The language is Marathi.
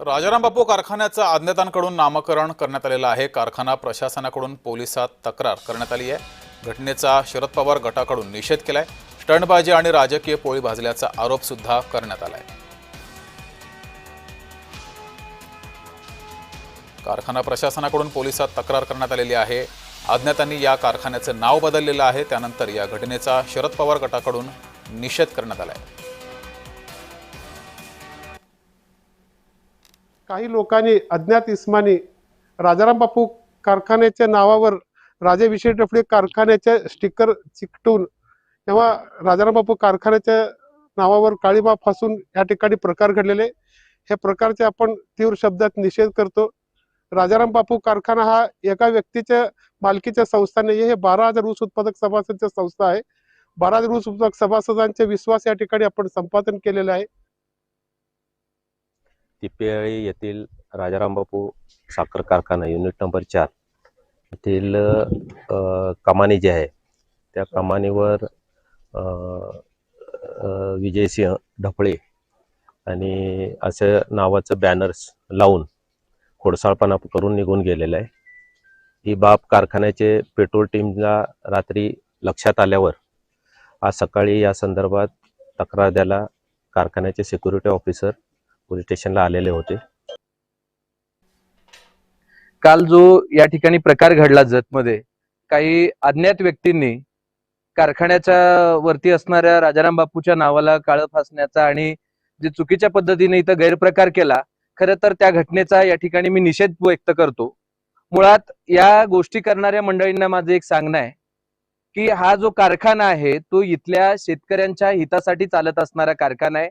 राजाराम बापू कारखान्याचं अज्ञातांकडून नामकरण करण्यात आलेलं आहे। कारखाना प्रशासनाकडून पोलिसात तक्रार करण्यात आली आहे। घटनेचा शरद पवार गटाकडून निषेध केलाय। स्टंटबाजी आणि राजकीय पोळी भाजल्याचा आरोप सुद्धा करण्यात आलाय। कारखाना प्रशासनाकडून पोलिसात तक्रार करण्यात आलेली आहे। अज्ञातांनी या कारखान्याचं नाव बदललेलं आहे। त्यानंतर या घटनेचा शरद पवार गटाकडून निषेध करण्यात आलाय। काही लोकांनी अज्ञात इस्मानी राजाराम बापू कारखान्याच्या नावावर राजे विशेष डफळे कारखान्याच्या स्टिकर चिकटून तेव्हा राजाराम बापू कारखान्याच्या नावावर काळीमा फासून या ठिकाणी प्रकार घडलेले। ह्या प्रकारचे आपण तीव्र शब्दात निषेध करतो। राजाराम बापू कारखाना हा एका व्यक्तीच्या मालकीच्या संस्था नाही, हे 12,000 ऊस उत्पादक सभासदांची संस्था आहे। 12,000 ऊस उत्पादक सभासदांचे विश्वास या ठिकाणी आपण संपादन केलेला आहे। तिपेळी येथील राजाराम बापू साखर कारखाना युनिट नंबर 4 येथील कमानी जी आहे त्या कमानीवर विजयसिंह ढपळे आणि असं नावाचं बॅनर्स लावून खोडसाळपणा करून निघून गेलेलं आहे। ही बाब कारखान्याचे पेट्रोल टीमला रात्री लक्षात आल्यावर आज सकाळी या संदर्भात तक्रार द्यायला कारखान्याचे सिक्युरिटी ऑफिसर पोलीस स्टेशनला आलेले होते। काल जो या ठिकाणी प्रकार घडला जतमध्ये, काही अज्ञात व्यक्तींनी कारखान्याच्या वरती असणाऱ्या राजाराम बापूच्या नावाला काळं फासण्याचा आणि जे चुकीच्या पद्धतीने इथं गैरप्रकार केला, खरं तर त्या घटनेचा या ठिकाणी मी निषेध व्यक्त करतो। मुळात या गोष्टी करणाऱ्या मंडळींना माझं एक सांगणं आहे की हा जो कारखाना आहे तो इथल्या शेतकऱ्यांच्या हितासाठी चालत असणारा कारखाना आहे।